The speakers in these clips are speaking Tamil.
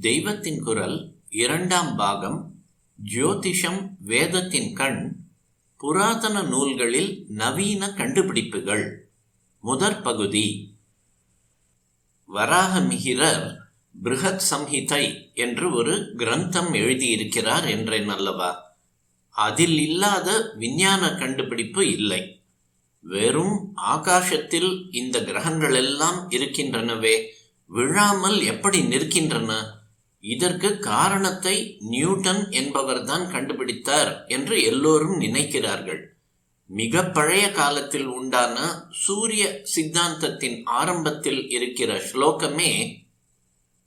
தெய்வத்தின் குரல் 2ஆம் பாகம். ஜோதிஷம் வேதத்தின் கண். புராதன நூல்களில் நவீன கண்டுபிடிப்புகள். முதற் பகுதி. வராகமிஹிரர் பிருஹத் சம்ஹிதை என்று ஒரு கிரந்தம் எழுதியிருக்கிறார் என்றேன் அல்லவா? அதில் இல்லாத விஞ்ஞான கண்டுபிடிப்பு இல்லை. வெறும் ஆகாசத்தில் இந்த கிரகங்கள் எல்லாம் இருக்கின்றனவே, விழாமல் எப்படி நிற்கின்றன? இதற்கு காரணத்தை நியூட்டன் என்பவர்தான் கண்டுபிடித்தார் என்று எல்லோரும் நினைக்கிறார்கள். மிக பழைய காலத்தில் உண்டான சூரிய சித்தாந்தத்தின் ஆரம்பத்தில் இருக்கிற ஸ்லோகமே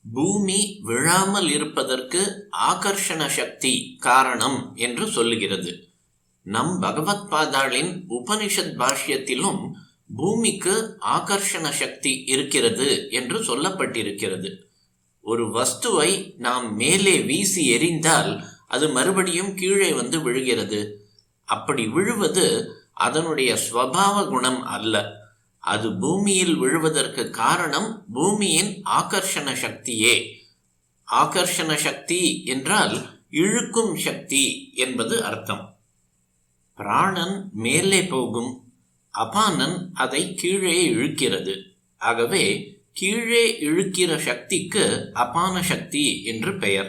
பூமி விழாமல் இருப்பதற்கு ஆகர்ஷண சக்தி காரணம் என்று சொல்லுகிறது. நம் பகவத் பாதாளின் உபனிஷத் பாஷ்யத்திலும் பூமிக்கு ஆகர்ஷண சக்தி இருக்கிறது என்று சொல்லப்பட்டிருக்கிறது. ஒரு வஸ்துவை நாம் மேலே வீசி எறிந்தால் அது மறுபடியும் கீழே வந்து விழுகிறது. அப்படி விழுவது அதனுடைய ஸ்வபாவ குணம் அல்ல. அது பூமியில் விழுவதற்கு காரணம் பூமியின் ஆகர்ஷண சக்தியே. ஆகர்ஷண சக்தி என்றால் இழுக்கும் சக்தி என்பது அர்த்தம். பிராணன் மேலே போகும், அபானன் அதை கீழே இழுக்கிறது. ஆகவே கீழே இழுக்கிற சக்திக்கு அபான சக்தி என்று பெயர்.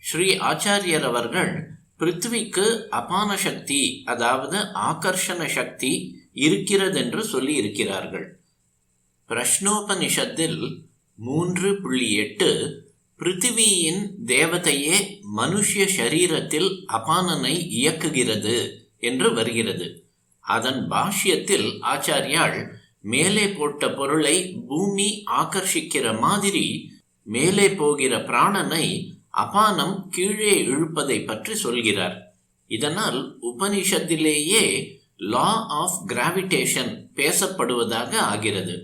ஸ்ரீ ஆச்சாரியர் அவர்கள் பிருத்திவிக்கு அபான சக்தி, அதாவது ஆகர்ஷண சக்தி இருக்கிறது என்று சொல்லி இருக்கிறார்கள். பிரஷ்னோபனிஷத்தில் 3.8 பிருத்திவியின் தேவதையே மனுஷ்ய சரீரத்தில் அபானனை இயக்குகிறது என்று வருகிறது. அதன் பாஷ்யத்தில் ஆச்சாரியால் மேலே போட்ட பொருளை பூமி ஆகர்ஷிக்கிற மாதிரி மேலே போகிற பிராணனை அபானம் கீழே இழுப்பதை பற்றி சொல்கிறார். இதனால் உபனிஷத்திலேயே லா ஆஃப் கிராவிடேஷன் பேசப்படுவதாக ஆகிறது.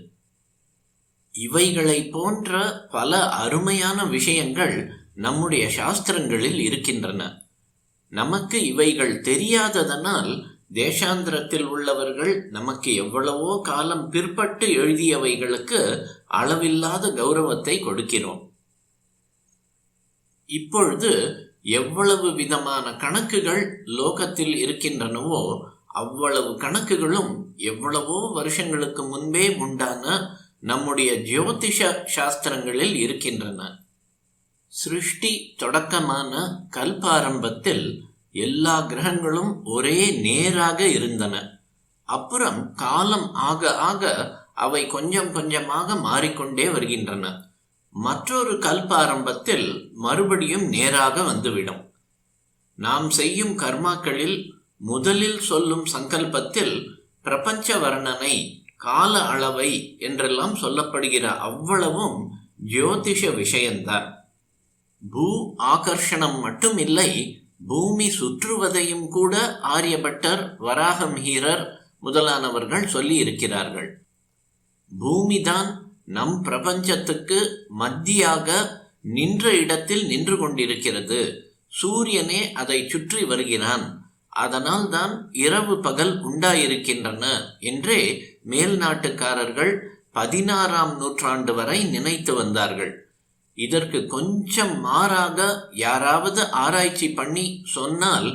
இவைகளை போன்ற பல அருமையான விஷயங்கள் நம்முடைய சாஸ்திரங்களில் இருக்கின்றன. நமக்கு இவைகள் தெரியாததனால் தேசாந்திரத்தில் உள்ளவர்கள் நமக்கு எவ்வளவோ காலம் பிற்பட்டு எழுதியவைகளுக்கு அளவில்லாத கௌரவத்தை கொடுக்கிறோம். இப்பொழுது எவ்வளவு விதமான கணக்குகள் லோகத்தில் இருக்கின்றனவோ அவ்வளவு கணக்குகளும் எவ்வளவோ வருஷங்களுக்கு முன்பே உண்டான நம்முடைய ஜோதிஷ சாஸ்திரங்களில் இருக்கின்றன. சிருஷ்டி தொடக்கமான கல்பாரம்பத்தில் எல்லா கிரகங்களும் ஒரே நேராக இருந்தன. அப்புறம் காலம் ஆக ஆக அவை கொஞ்சம் கொஞ்சமாக மாறிக்கொண்டே வருகின்றன. மற்றொரு கல்பாரம்பத்தில் மறுபடியும் நேராக வந்துவிடும். நாம் செய்யும் கர்மாக்களில் முதலில் சொல்லும் சங்கல்பத்தில் பிரபஞ்ச வர்ணனை, கால அளவை என்றெல்லாம் சொல்லப்படுகிற அவ்வளவும் ஜோதிஷ விஷயம்தான். பூ ஆகர்ஷணம் மட்டும் இல்லை, பூமி சுற்றுவதையும் கூட ஆரியபட்டர், வராகமிஹிரர் முதலானவர்கள் சொல்லி இருக்கிறார்கள். பூமிதான் நம் பிரபஞ்சத்துக்கு மத்தியாக நின்ற இடத்தில் நின்று கொண்டிருக்கிறது. சூரியனே அதை சுற்றி வருகிறான். அதனால் தான் இரவு பகல் உண்டாயிருக்கின்றன என்றே மேல் நாட்டுக்காரர்கள் 16ஆம் நூற்றாண்டு வரை நினைத்து வந்தார்கள். இதற்கு கொஞ்சம் மாறாக யாராவது ஆராய்ச்சி பண்ணி சொன்னால்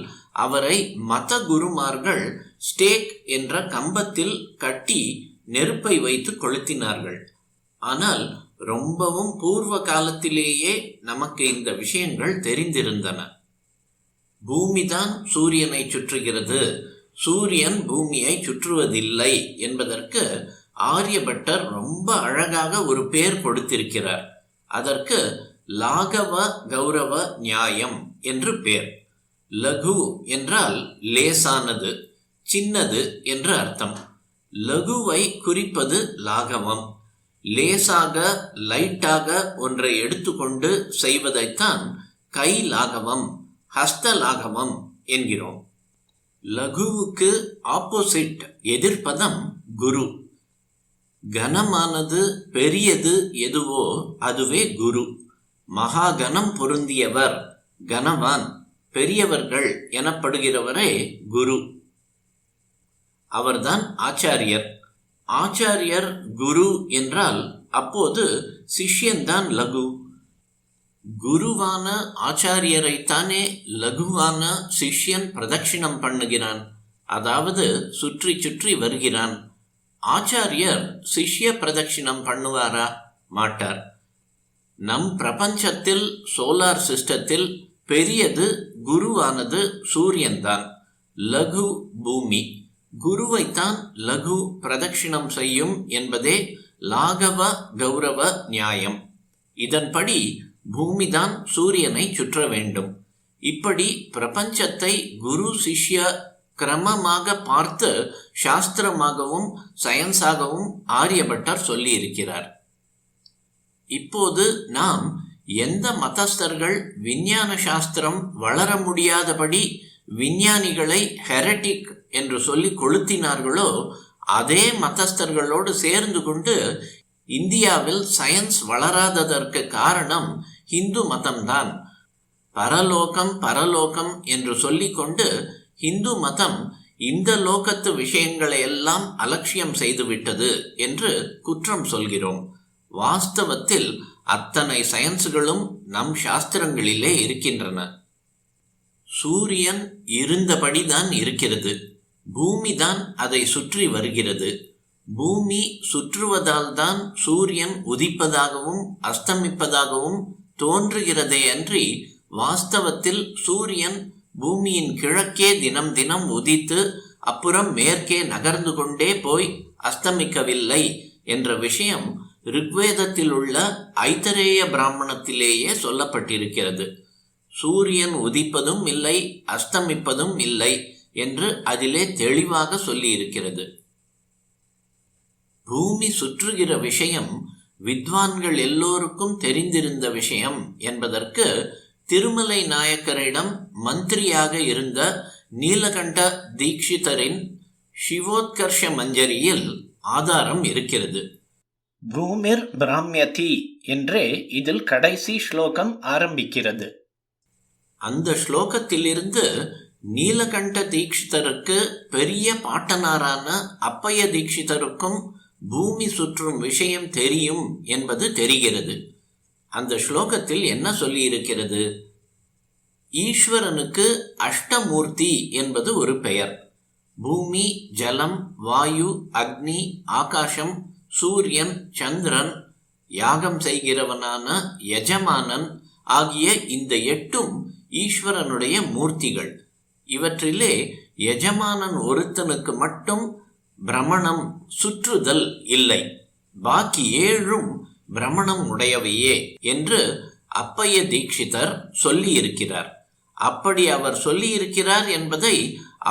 அவரை மத குருமார்கள் ஸ்டேக் என்ற கம்பத்தில் கட்டி நெருப்பை வைத்து கொளுத்தினார்கள். ஆனால் ரொம்பவும் பூர்வ காலத்திலேயே நமக்கு இந்த விஷயங்கள் தெரிந்திருந்தன. பூமிதான் சூரியனை சுற்றுகிறது, சூரியன் பூமியை சுற்றுவதில்லை என்பதற்கு ஆரியபட்டர் ரொம்ப அழகாக ஒரு பேர் கொடுத்திருக்கிறார். அதற்கு லாகவ கௌரவ நியாயம் என்று பேர். லகு என்றால் லேசானது, சின்னது என்று அர்த்தம். லகுவை குறிப்பது லாகவம். லேசாக லைட்டாக ஒன்றை எடுத்துக்கொண்டு செய்வதைத்தான் கை லாகவம், ஹஸ்த லாகவம் என்கிறோம். லகுவுக்கு ஆப்போசிட் எதிர்ப்பதம் குரு. கனமானது, பெரியது எதுவோ அதுவே குரு. மகாகனம் பொருந்தியவர், கனவான், பெரியவர்கள் எனப்படுகிறவரே குரு. அவர்தான் ஆச்சாரியர். ஆச்சாரியர் குரு என்றால் அப்போது சிஷ்யன்தான் லகு. குருவான ஆச்சாரியரைத்தானே லகுவான சிஷ்யன் பிரதட்சிணம் பண்ணுகிறான், அதாவது சுற்றி சுற்றி வருகிறான். ஆச்சாரியர் சிஷ்ய பிரதட்சிணம் பண்ணுவாரா? மாட்டார். நம் பிரபஞ்சத்தில், சோலார் சிஸ்டத்தில் பெரியது குருவானது சூரியன்தான், லகு பூமி. குருவைத்தான் லகு பிரதட்சிணம் செய்யும் என்பதே லாகவ கௌரவ நியாயம். இதன்படி பூமிதான் சூரியனை சுற்ற வேண்டும். இப்படி பிரபஞ்சத்தை குரு சிஷ்ய கிரமமாக பார்த்து சாஸ்திரமாகவும் சயின்ஸாகவும் ஆரியபட்டர் சொல்லி இருக்கிறார். இப்போது நாம் எந்த மதஸ்தர்கள் விஞ்ஞான சாஸ்திரம் வளர முடியாதபடி விஞ்ஞானிகளை ஹெரட்டிக் என்று சொல்லி கொளுத்தினார்களோ அதே மதஸ்தர்களோடு சேர்ந்து கொண்டு இந்தியாவில் சயின்ஸ் வளராததற்கு காரணம் இந்து மதம்தான். பரலோகம் பரலோகம் என்று சொல்லிக்கொண்டு இந்து மதம் இந்த லோகத்து விஷயங்களை எல்லாம் அலட்சியம் செய்துவிட்டது என்று குற்றம் சொல்கிறோம். வாஸ்தவத்தில் அத்தனை சயின்ஸ்களும் நம் சாஸ்திரங்களிலே இருக்கின்றன. சூரியன் இருந்தபடிதான் இருக்கிறது, பூமிதான் அதை சுற்றி வருகிறது. பூமி சுற்றுவதால் தான் சூரியன் உதிப்பதாகவும் அஸ்தமிப்பதாகவும் தோன்றுகிறதே அன்றி வாஸ்தவத்தில் சூரியன் பூமியின் கிழக்கே தினம் தினம் உதித்து அப்புறம் மேற்கே நகர்ந்து கொண்டே போய் அஸ்தமிக்கவில்லை என்ற விஷயம் ரிக்வேதத்தில் உள்ள ஐத்தரேய பிராமணத்திலேயே சொல்லப்பட்டிருக்கிறது. சூரியன் உதிப்பதும் இல்லை அஸ்தமிப்பதும் இல்லை என்று அதிலே தெளிவாக சொல்லியிருக்கிறது. பூமி சுற்றுகிற விஷயம் வித்வான்கள் எல்லோருக்கும் தெரிந்திருந்த விஷயம் என்பதற்கு திருமலை நாயக்கரிடம் மந்திரியாக இருந்த நீலகண்ட தீக்ஷிதரின் சிவோத்கர்ஷ மஞ்சரியில் ஆதாரம் இருக்கிறது. பூமிர் பிராமியதி என்றே இதில் கடைசி ஸ்லோகம் ஆரம்பிக்கிறது. அந்த ஸ்லோகத்திலிருந்து நீலகண்ட தீக்ஷிதருக்கு பெரிய பாட்டனாரான அப்பைய தீக்ஷிதருக்கும் பூமி சுற்றும் விஷயம் தெரியும் என்பது தெரிகிறது. அந்த ஸ்லோகத்தில் என்ன சொல்லி இருக்கிறது? ஈஸ்வரனுக்கு அஷ்டமூர்த்தி என்பது ஒரு பெயர். பூமி, ஜலம், வாயு, அக்னி, ஆகாசம், சூரியன், சந்திரன், யாகம் செய்கிறவனான யஜமானன் ஆகிய இந்த 8ம் ஈஸ்வரனுடைய மூர்த்திகள். இவற்றிலே யஜமானன் ஒருத்தனுக்கு மட்டும் பிரமணம் சுற்றுதல் இல்லை, பாக்கி 7ம் பிரமணம் உடையவையே என்று அப்பைய தீக்ஷிதர் சொல்லி இருக்கிறார். அப்படி அவர் சொல்லி இருக்கிறார் என்பதை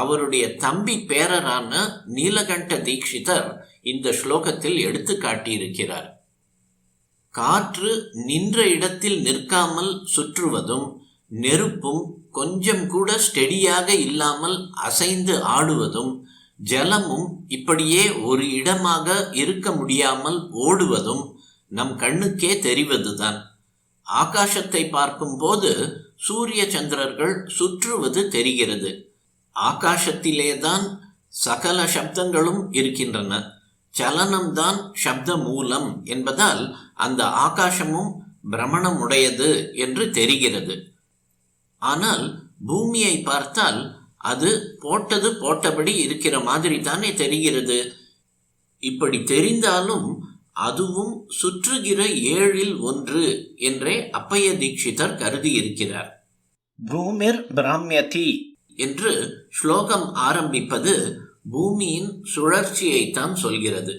அவருடைய தம்பி பேரரான நீலகண்ட தீக்ஷிதர் இந்த ஸ்லோகத்தில் எடுத்து காட்டியிருக்கிறார். காற்று நின்ற இடத்தில் நிற்காமல் சுற்றுவதும், நெருப்பும் கொஞ்சம் கூட ஸ்டெடியாக இல்லாமல் அசைந்து ஆடுவதும், ஜலமும் இப்படியே ஒரு இடமாக இருக்க முடியாமல் ஓடுவதும் நம் கண்ணுக்கே தெரிவதுதான். ஆகாசத்தை பார்க்கும்போது சூரிய சந்திரர்கள் சுற்றுவது தெரிகிறது. ஆகாசத்திலேதான் சகல சப்தங்களும் இருக்கின்றன. சலனம்தான் சப்த மூலம் என்பதால் அந்த ஆகாசமும் பிரமணம் உடையது என்று தெரிகிறது. ஆனால் பூமியை பார்த்தால் அது போட்டது போட்டபடி இருக்கிற மாதிரி தானே தெரிகிறது. இப்படி தெரிந்தாலும் அதுவும் சுற்றுகிற 7ல் 1 என்றே அப்பைய தீக்ஷிதர் கருதி இருக்கிறார். பூமிர் பிராமியதி என்று ஸ்லோகம் ஆரம்பிப்பது பூமியின் சுழற்சியைத்தான் சொல்கிறது.